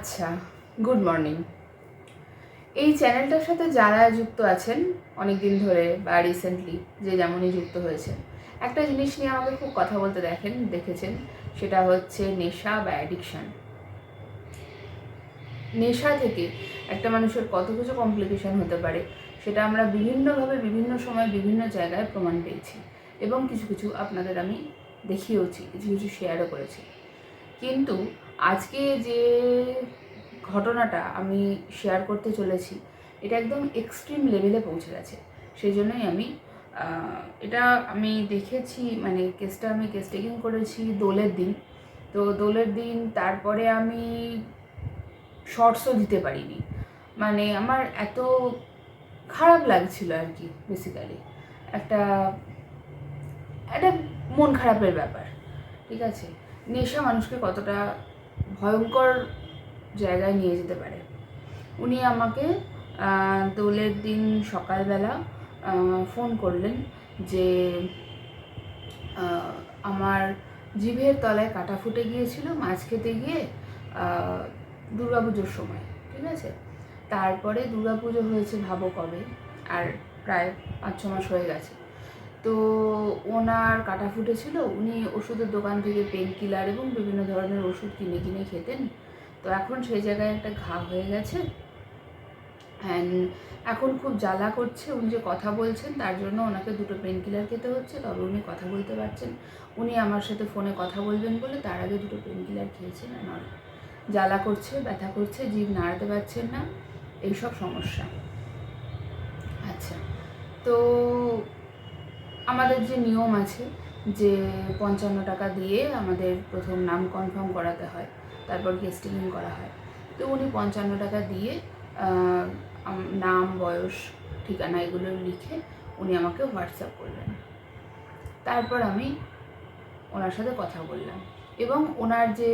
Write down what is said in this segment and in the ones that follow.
আচ্ছা, good morning. এই চ্যানেলটার সাথে যারা যুক্ত আছেন অনেক দিন ধরে বা রিসেন্টলি যে যেমনই যুক্ত হয়েছেন, একটা জিনিস নিয়ে আমাকে খুব কথা বলতে দেখেছেন, সেটা হচ্ছে নেশা বা অ্যাডিকশান। নেশা থেকে একটা মানুষের কত কিছু কমপ্লিকেশন হতে পারে সেটা আমরা বিভিন্নভাবে বিভিন্ন সময় বিভিন্ন জায়গায় প্রমাণ পেয়েছি এবং কিছু কিছু আপনাদের আমি দেখিয়েওছি, কিছু কিছু শেয়ারও করেছি। কিন্তু আজকে যে ঘটনাটা আমি শেয়ার করতে চলেছি এটা একদম এক্সট্রিম লেভেলে পৌঁছে গেছে। সেই জন্যই এটা আমি দেখেছি, মানে আমি কেস টেকিং করেছি দোলের দিন। তো দোলের দিন তারপরে আমি শর্টসও দিতে পারিনি, মানে আমার এত খারাপ লাগছিল আর কি। বেসিক্যালি একটা একটা মন খারাপের ব্যাপার, ঠিক আছে। নেশা মানুষকে কতটা ভয়ঙ্কর জায়গায় নিয়ে যেতে পারে। উনি আমাকে দোলের দিন সকালবেলা ফোন করলেন যে আমার জিভের তলায় কাটা ফুটে গিয়েছিল মাছ খেতে গিয়ে দুর্গাপুজোর সময়, ঠিক আছে। তারপরে দুর্গাপুজো হয়েছে ভাবো কবে, আর প্রায় 5-6 মাস হয়ে গেছে। তো ওনার কাটা ফুটেছিল, উনি ওষুধের দোকান থেকে পেন কিলার এবং বিভিন্ন ধরনের ওষুধ কিনে কিনে খেতেন। তো এখন সেই জায়গায় একটা ঘা হয়ে গেছে, অ্যান্ড এখন খুব জ্বালা করছে। উনি যে কথা বলছেন তার জন্য ওনাকে 2টো পেন কিলার খেতে হচ্ছে, তবে উনি কথা বলতে পারছেন। উনি আমার সাথে ফোনে কথা বলবেন বলে তার আগে 2টো পেন কিলার খেয়েছেন। আর জ্বালা করছে, ব্যথা করছে, জিভ নাড়াতে পারছেন না, এইসব সমস্যা। আচ্ছা, তো আমাদের যে নিয়ম আছে যে 55 টাকা দিয়ে আমাদের প্রথম নাম কনফার্ম করাতে হয়, তারপর কেস্টিং করা হয়। তো উনি 55 টাকা দিয়ে নাম, বয়স, ঠিকানা এগুলো লিখে উনি আমাকে হোয়াটসঅ্যাপ করলেন। তারপর আমি ওনার সাথে কথা বললাম এবং ওনার যে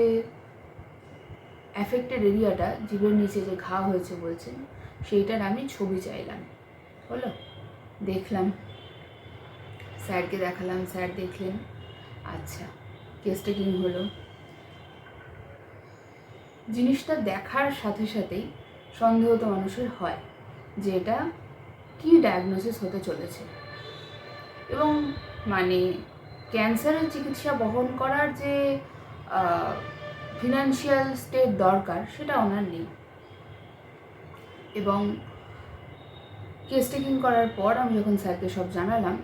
অ্যাফেক্টেড এরিয়াটা, জিভের নিচে যে ঘা হয়েছে বলছেন, সেইটার আমি ছবি চাইলাম। হলো, দেখলাম, স্যারকে দেখালাম, স্যার দেখলেন। আচ্ছা, কেস টেকিং হলো। জিনিসটা দেখার সাথে সাথেই সন্দেহ তো মানুষের হয় যে এটা কী ডায়াগনোসিস হতে চলেছে, এবং মানে ক্যান্সারের চিকিৎসা বহন করার যে ফিনান্সিয়াল স্টেট দরকার সেটা ওনার নেই। এবং কেস টেকিং করার পর আমি যখন স্যারকে সব জানালাম,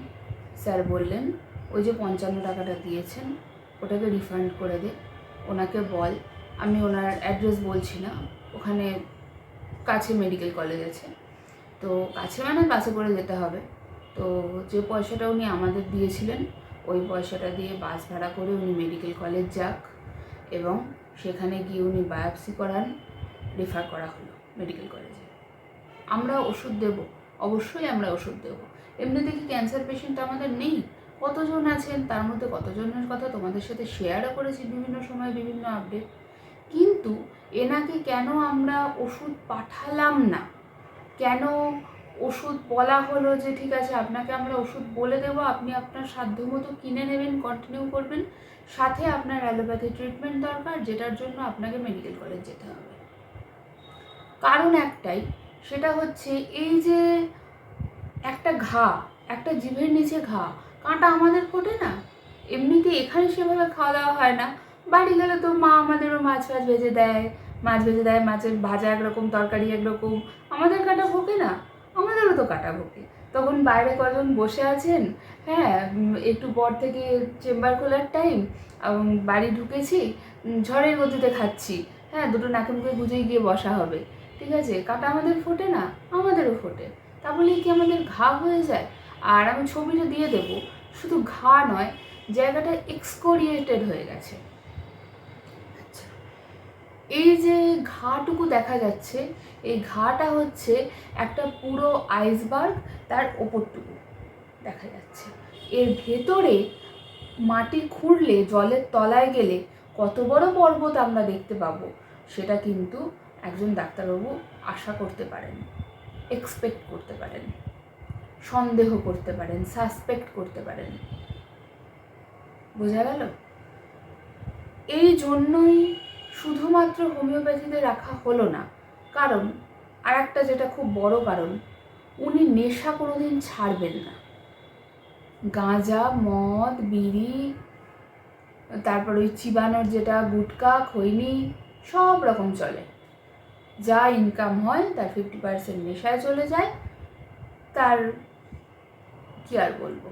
স্যার বললেন ওই যে 55 টাকাটা দিয়েছেন ওটাকে রিফান্ড করে দে, ওনাকে বল। আমি ওনার অ্যাড্রেস বলছি না, ওখানে কাছে মেডিকেল কলেজ আছে, তো কাছে মানে বাসে করে যেতে হবে। তো যে পয়সাটা উনি আমাদের দিয়েছিলেন ওই পয়সাটা দিয়ে বাস ভাড়া করে উনি মেডিকেল কলেজ যাক এবং সেখানে গিয়ে উনি বায়োপসি করান, রেফার করা হলো মেডিকেল কলেজে। আমরা ওষুধ দেব, অবশ্যই আমরা ওষুধ দেব। এমনিতে কি ক্যান্সার পেশেন্ট আমাদের নেই? কতজন আছেন, তার মধ্যে কতজনের কথা তোমাদের সাথে শেয়ারও করেছি বিভিন্ন সময় বিভিন্ন আপডেট। কিন্তু এনাকে কেন আমরা ওষুধ পাঠালাম না, কেন ওষুধ বলা হলো যে ঠিক আছে আপনাকে আমরা ওষুধ বলে দেবো, আপনি আপনার সাধ্যমতো কিনে নেবেন, কন্টিনিউ করবেন, সাথে আপনার অ্যালোপ্যাথি ট্রিটমেন্ট দরকার যেটার জন্য আপনাকে মেডিকেল কলেজ যেতে হবে। কারণ একটাই, সেটা হচ্ছে এই যে একটা ঘা, একটা জিভের নিচে ঘা, কাঁটা আমাদের ফোটে না, এমনিতে এখানে সেভাবে খাওয়া দাওয়া হয় না। বাড়ি গেলে তো মা আমাদেরও মাছ ভেজে দেয়, মাছের ভাজা একরকম, তরকারি একরকম, আমাদের কাঁটা ভোগে না? আমাদেরও তো কাঁটা ভোগে। তখন বাইরে কজন বসে আছেন, হ্যাঁ, একটু পর থেকে চেম্বার খোলার টাইম, বাড়ি ঢুকেছি, ঝড়ের গতিতে খাচ্ছি, হ্যাঁ, 2টো নাকে মুখে গুঁজেই গিয়ে বসা হবে, ঠিক আছে। কাঁটা আমাদের ফোটে না? আমাদেরও ফোটে। তা বলেই কি আমাদের ঘা হয়ে যায়? আর আমি ছবিটা দিয়ে দেবো, শুধু ঘা নয়, জায়গাটা এক্সকোরিয়েটেড হয়ে গেছে। আচ্ছা, এই যে ঘাটুকু দেখা যাচ্ছে, এই ঘাটা হচ্ছে একটা পুরো আইসবার্গ, তার ওপরটুকু দেখা যাচ্ছে। এর ভেতরে মাটি খুঁড়লে, জলের তলায় গেলে কত বড় পর্বত আমরা দেখতে পাবো সেটা কিন্তু একজন ডাক্তারবাবু আশা করতে পারেন, এক্সপেক্ট করতে পারেন, সন্দেহ করতে পারেন, সাসপেক্ট করতে পারেন। বোঝা গেল? এই জন্যই শুধুমাত্র হোমিওপ্যাথিতে রাখা হলো না, কারণ আর একটা যেটা খুব বড় কারণ, উনি নেশা কোনোদিন ছাড়বেন না। গাঁজা, মদ, বিড়ি, তারপর ওই চিবানোর যেটা গুটকা, খৈনি, সব রকম চলে। যা ইনকাম হয় তার 50% নেশায় চলে যায়। তার কি আর বলবো।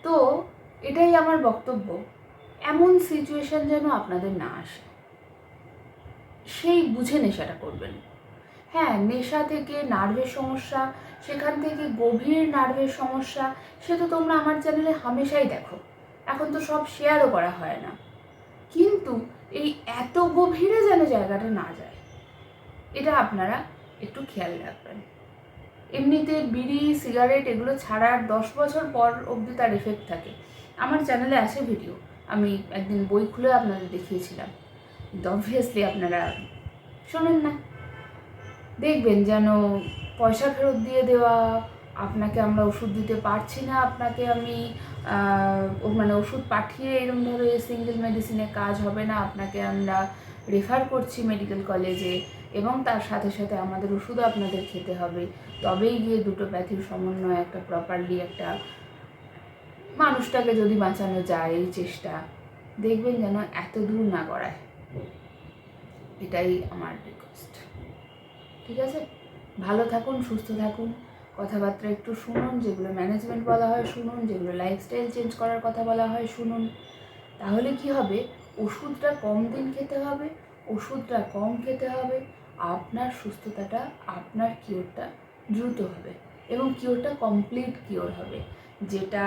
তো এটাই আমার বক্তব্য, এমন সিচুয়েশন যেন আপনাদের না আসে, সেই বুঝে নেশাটা করবেন। হ্যাঁ, নেশা থেকে নার্ভের সমস্যা, সেখান থেকে গভীর নার্ভের সমস্যা, সে তো তোমরা আমার চ্যানেলে হামেশাই দেখো, এখন তো সব শেয়ারও করা হয় না। কিন্তু এই এত গভীরে যেন জায়গাটা না যায়, এটা আপনারা একটু খেয়াল রাখবেন। এমনিতে বিড়ি, সিগারেট এগুলো ছাড়ার 10 বছর পর অবধি তার এফেক্ট থাকে। আমার চ্যানেলে আছে ভিডিও, আমি একদিন বই খুলে আপনাদের দেখিয়েছিলাম, কিন্তু অবভিয়াসলি আপনারা শোনেন না। দেখবেন যেন পয়সা ফেরত দিয়ে দেওয়া, আপনাকে আমরা ওষুধ দিতে পারছি না, আপনাকে আমি মানে ওষুধ পাঠিয়ে এরকমভাবে সিঙ্গেল মেডিসিনে কাজ হবে না, আপনাকে আমরা রেফার করছি মেডিকেল কলেজে, এবং তার সাথে সাথে আমাদের ওষুধও আপনাদের খেতে হবে, তবেই গিয়ে দুটো প্যাথির সমন্বয়ে একটা প্রপারলি একটা মানুষটাকে যদি বাঁচানো যায়, এই চেষ্টা দেখবেন যেন এত দূর না গড়ায়। এটাই আমার রিকোয়েস্ট। ঠিক আছে, ভালো থাকুন, সুস্থ থাকুন, কথাবার্তা একটু শুনুন, যেগুলো ম্যানেজমেন্ট বলা হয় শুনুন, যেগুলো লাইফস্টাইল চেঞ্জ করার কথা বলা হয় শুনুন। তাহলে কি হবে, ওষুধটা কম দিন খেতে হবে, ওষুধটা কম খেতে হবে, আপনার সুস্থতাটা, আপনার কিওরটা দ্রুত হবে, এবং কিওরটা কমপ্লিট কিওর হবে, যেটা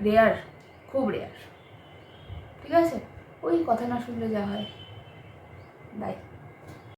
রেয়ার, খুব রেয়ার। ঠিক আছে, ওই কথা না শুনলে যা হয়।